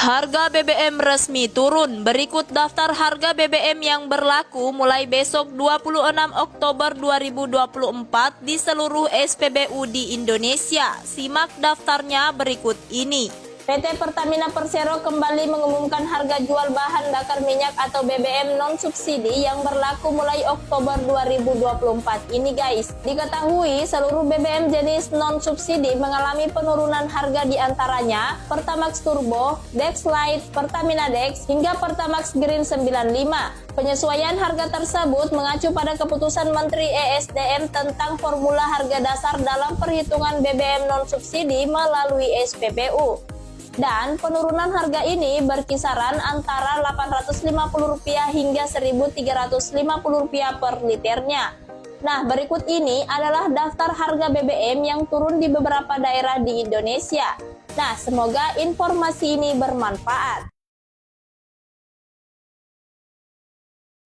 Harga BBM resmi turun. Berikut daftar harga BBM yang berlaku mulai besok 26 Oktober 2024 di seluruh SPBU di Indonesia. Simak daftarnya berikut ini. PT Pertamina Persero kembali mengumumkan harga jual bahan bakar minyak atau BBM non-subsidi yang berlaku mulai Oktober 2024 ini guys. Diketahui seluruh BBM jenis non-subsidi mengalami penurunan harga diantaranya Pertamax Turbo, Dex Lite, Pertamina Dex, hingga Pertamax Green 95. Penyesuaian harga tersebut mengacu pada keputusan Menteri ESDM tentang formula harga dasar dalam perhitungan BBM non-subsidi melalui SPBU. Dan penurunan harga ini berkisaran antara Rp850 hingga Rp1.350 per liternya. Nah, berikut ini adalah daftar harga BBM yang turun di beberapa daerah di Indonesia. Nah, semoga informasi ini bermanfaat.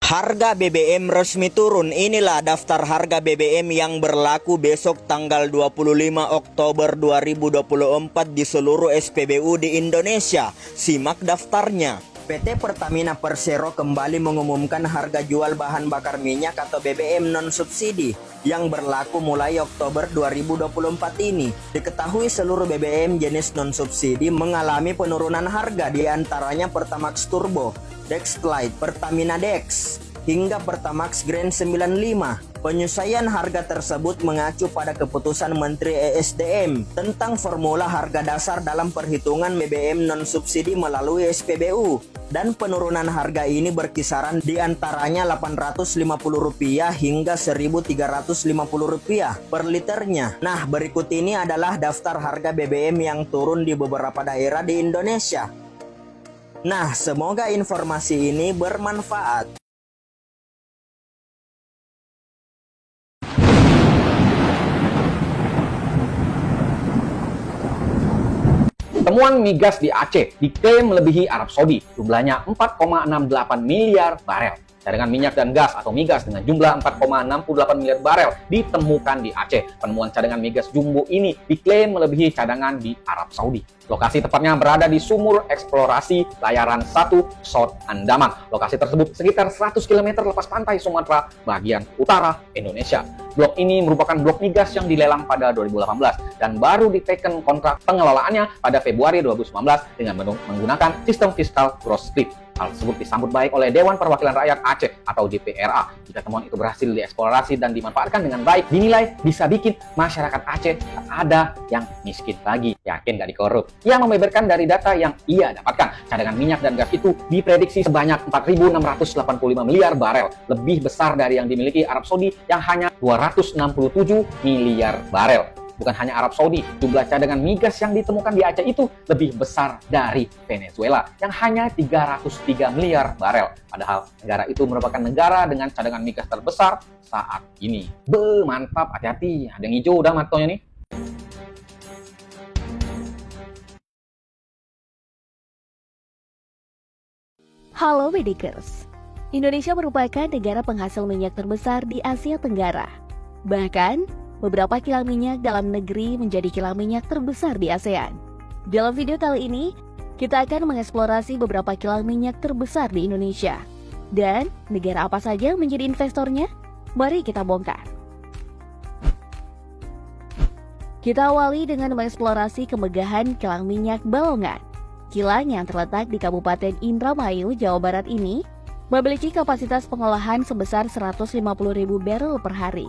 Harga BBM resmi turun. Inilah daftar harga BBM yang berlaku besok tanggal 25 Oktober 2024 di seluruh SPBU di Indonesia. Simak daftarnya. PT Pertamina Persero kembali mengumumkan harga jual bahan bakar minyak atau BBM non-subsidi yang berlaku mulai Oktober 2024 ini. Diketahui seluruh BBM jenis non-subsidi mengalami penurunan harga, diantaranya Pertamax Turbo, Dex Lite, Pertamina Dex, hingga Pertamax Green 95. Penyesuaian harga tersebut mengacu pada keputusan Menteri ESDM tentang formula harga dasar dalam perhitungan BBM non-subsidi melalui SPBU. Dan penurunan harga ini berkisaran di antaranya Rp850 hingga Rp1.350 per liternya. Nah, berikut ini adalah daftar harga BBM yang turun di beberapa daerah di Indonesia. Nah, semoga informasi ini bermanfaat. Temuan migas di Aceh diklaim melebihi Arab Saudi, jumlahnya 4,68 miliar barel. Cadangan minyak dan gas atau migas dengan jumlah 4,68 miliar barel ditemukan di Aceh. Penemuan cadangan migas jumbo ini diklaim melebihi cadangan di Arab Saudi. Lokasi tepatnya berada di sumur eksplorasi Layaran 1 South Andaman. Lokasi tersebut sekitar 100 km lepas pantai Sumatera bagian utara Indonesia. Blok ini merupakan blok migas yang dilelang pada 2018 dan baru diteken kontrak pengelolaannya pada Februari 2019 dengan menggunakan sistem fiskal gross split. Hal tersebut disambut baik oleh Dewan Perwakilan Rakyat Aceh atau DPRA. Jika temuan itu berhasil dieksplorasi dan dimanfaatkan dengan baik, dinilai bisa bikin masyarakat Aceh tak ada yang miskin lagi. Yakin gak dikorup? Ia membeberkan dari data yang ia dapatkan. Cadangan minyak dan gas itu diprediksi sebanyak 4.685 miliar barel, lebih besar dari yang dimiliki Arab Saudi yang hanya 267 miliar barel. Bukan hanya Arab Saudi, jumlah cadangan migas yang ditemukan di Aceh itu lebih besar dari Venezuela yang hanya 303 miliar barel. Padahal negara itu merupakan negara dengan cadangan migas terbesar saat ini. Mantap, hati-hati. Ada yang hijau udah matonya nih. Halo Medikers, Indonesia merupakan negara penghasil minyak terbesar di Asia Tenggara. Bahkan, beberapa kilang minyak dalam negeri menjadi kilang minyak terbesar di ASEAN. Dalam video kali ini, kita akan mengeksplorasi beberapa kilang minyak terbesar di Indonesia. Dan negara apa saja menjadi investornya? Mari kita bongkar. Kita awali dengan mengeksplorasi kemegahan kilang minyak Balongan. Kilang yang terletak di Kabupaten Indramayu, Jawa Barat ini memiliki kapasitas pengolahan sebesar 150.000 barel per hari.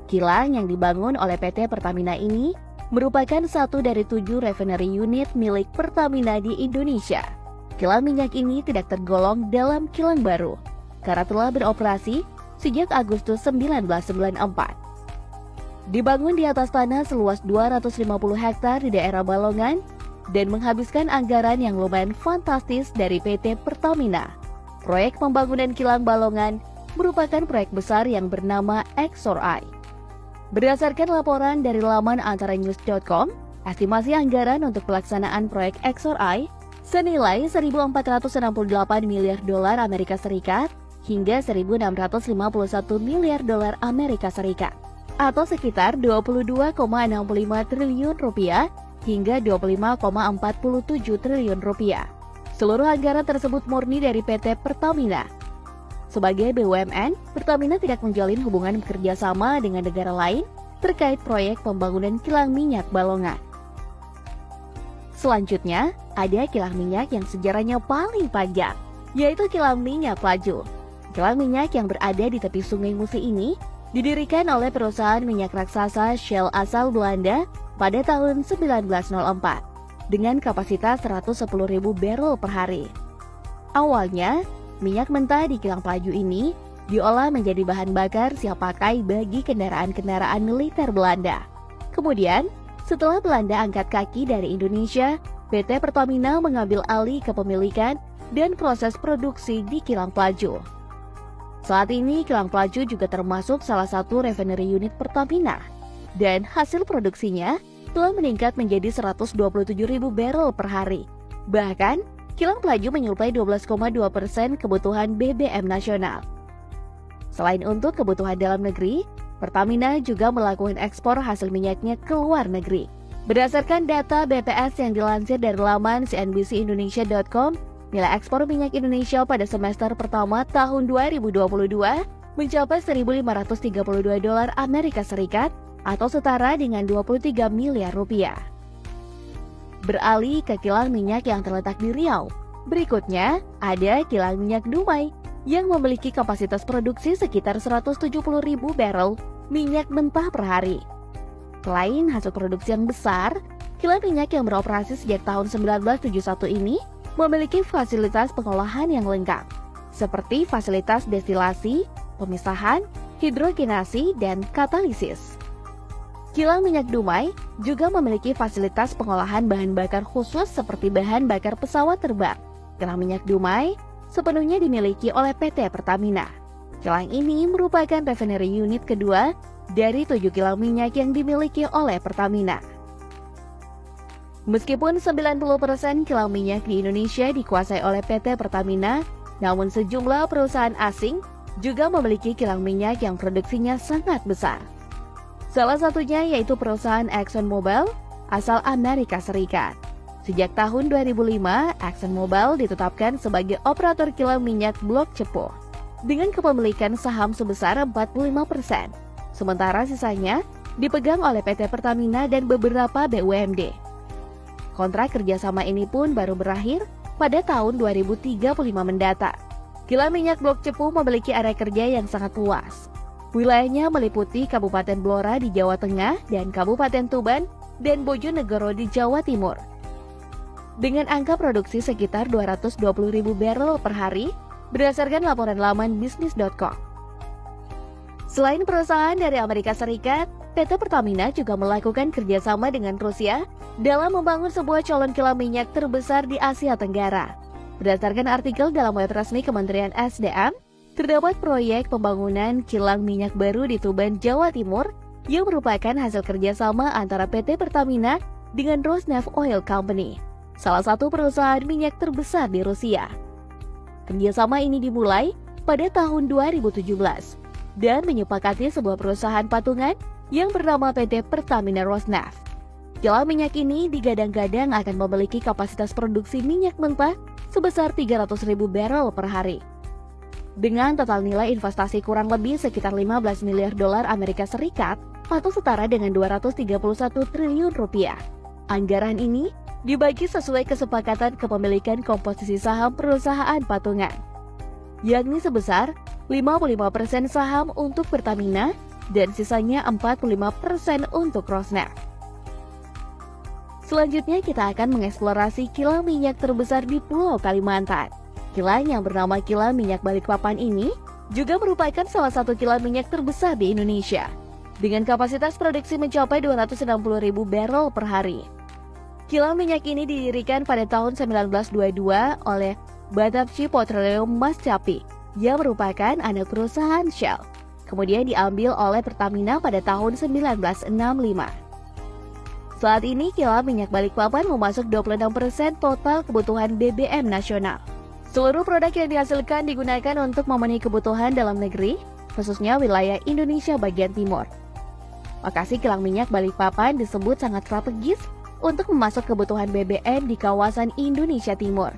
Kilang yang dibangun oleh PT Pertamina ini merupakan satu dari 7 refinery unit milik Pertamina di Indonesia. Kilang minyak ini tidak tergolong dalam kilang baru karena telah beroperasi sejak Agustus 1994. Dibangun di atas tanah seluas 250 hektar di daerah Balongan dan menghabiskan anggaran yang lumayan fantastis dari PT Pertamina. Proyek pembangunan kilang Balongan merupakan proyek besar yang bernama XORI. Berdasarkan laporan dari laman antaranews.com, estimasi anggaran untuk pelaksanaan proyek XORI senilai 1.468 miliar dolar Amerika Serikat hingga 1.651 miliar dolar Amerika Serikat atau sekitar 22,65 triliun rupiah hingga 25,47 triliun rupiah. Seluruh anggaran tersebut murni dari PT Pertamina. Sebagai BUMN, Pertamina tidak menjalin hubungan kerjasama dengan negara lain terkait proyek pembangunan kilang minyak Balongan. Selanjutnya, ada kilang minyak yang sejarahnya paling panjang, yaitu kilang minyak Plaju. Kilang minyak yang berada di tepi Sungai Musi ini didirikan oleh perusahaan minyak raksasa Shell asal Belanda pada tahun 1904 dengan kapasitas 110.000 barrel per hari. Awalnya, minyak mentah di kilang Plaju ini diolah menjadi bahan bakar siap pakai bagi kendaraan-kendaraan militer Belanda. Kemudian, setelah Belanda angkat kaki dari Indonesia, PT Pertamina mengambil alih kepemilikan dan proses produksi di kilang Plaju. Saat ini, kilang Plaju juga termasuk salah satu refinery unit Pertamina, dan hasil produksinya telah meningkat menjadi 127.000 barrel per hari. Bahkan, kilang Plaju menyuplai 12,2% kebutuhan BBM nasional. Selain untuk kebutuhan dalam negeri, Pertamina juga melakukan ekspor hasil minyaknya ke luar negeri. Berdasarkan data BPS yang dilansir dari laman cnbcindonesia.com, nilai ekspor minyak Indonesia pada semester pertama tahun 2022 mencapai $1.532 Amerika Serikat atau setara dengan 23 miliar rupiah. Beralih ke kilang minyak yang terletak di Riau. Berikutnya, ada kilang minyak Dumai yang memiliki kapasitas produksi sekitar 170.000 barrel minyak mentah per hari. Selain hasil produksi yang besar, kilang minyak yang beroperasi sejak tahun 1971 ini memiliki fasilitas pengolahan yang lengkap, seperti fasilitas destilasi, pemisahan, hidrogenasi, dan katalisis. Kilang minyak Dumai juga memiliki fasilitas pengolahan bahan bakar khusus seperti bahan bakar pesawat terbang. Kilang minyak Dumai sepenuhnya dimiliki oleh PT Pertamina. Kilang ini merupakan refinery unit kedua dari 7 kilang minyak yang dimiliki oleh Pertamina. Meskipun 90% kilang minyak di Indonesia dikuasai oleh PT Pertamina, namun sejumlah perusahaan asing juga memiliki kilang minyak yang produksinya sangat besar. Salah satunya yaitu perusahaan ExxonMobil asal Amerika Serikat. Sejak tahun 2005, ExxonMobil ditetapkan sebagai operator kilang minyak Blok Cepu dengan kepemilikan saham sebesar 45%. Sementara sisanya dipegang oleh PT Pertamina dan beberapa BUMD. Kontrak kerjasama ini pun baru berakhir pada tahun 2035 mendatang. Kilang minyak Blok Cepu memiliki area kerja yang sangat luas. Wilayahnya meliputi Kabupaten Blora di Jawa Tengah dan Kabupaten Tuban dan Bojonegoro di Jawa Timur. Dengan angka produksi sekitar 220.000 barrel per hari berdasarkan laporan laman bisnis.com. Selain perusahaan dari Amerika Serikat, PT Pertamina juga melakukan kerjasama dengan Rusia dalam membangun sebuah calon kilang minyak terbesar di Asia Tenggara. Berdasarkan artikel dalam web resmi Kementerian SDM, terdapat proyek pembangunan kilang minyak baru di Tuban, Jawa Timur yang merupakan hasil kerjasama antara PT Pertamina dengan Rosneft Oil Company, salah satu perusahaan minyak terbesar di Rusia. Kerjasama ini dimulai pada tahun 2017 dan menyepakati sebuah perusahaan patungan yang bernama PT Pertamina Rosneft. Kilang minyak ini digadang-gadang akan memiliki kapasitas produksi minyak mentah sebesar 300.000 barrel per hari. Dengan total nilai investasi kurang lebih sekitar 15 miliar dolar Amerika Serikat atau setara dengan 231 triliun rupiah. Anggaran ini dibagi sesuai kesepakatan kepemilikan komposisi saham perusahaan patungan, yakni sebesar 55% saham untuk Pertamina dan sisanya 45% untuk Rosneft. Selanjutnya kita akan mengeksplorasi kilang minyak terbesar di Pulau Kalimantan. Kilang yang bernama Kilang Minyak Balikpapan ini juga merupakan salah satu kilang minyak terbesar di Indonesia dengan kapasitas produksi mencapai 260.000 barrel per hari. Kilang minyak ini didirikan pada tahun 1922 oleh Batavia Petroleum Mascapi yang merupakan anak perusahaan Shell. Kemudian diambil oleh Pertamina pada tahun 1965. Saat ini kilang minyak Balikpapan memasuk 26% total kebutuhan BBM nasional. Seluruh produk yang dihasilkan digunakan untuk memenuhi kebutuhan dalam negeri, khususnya wilayah Indonesia bagian timur. Lokasi kilang minyak Balikpapan disebut sangat strategis untuk memasok kebutuhan BBM di kawasan Indonesia Timur.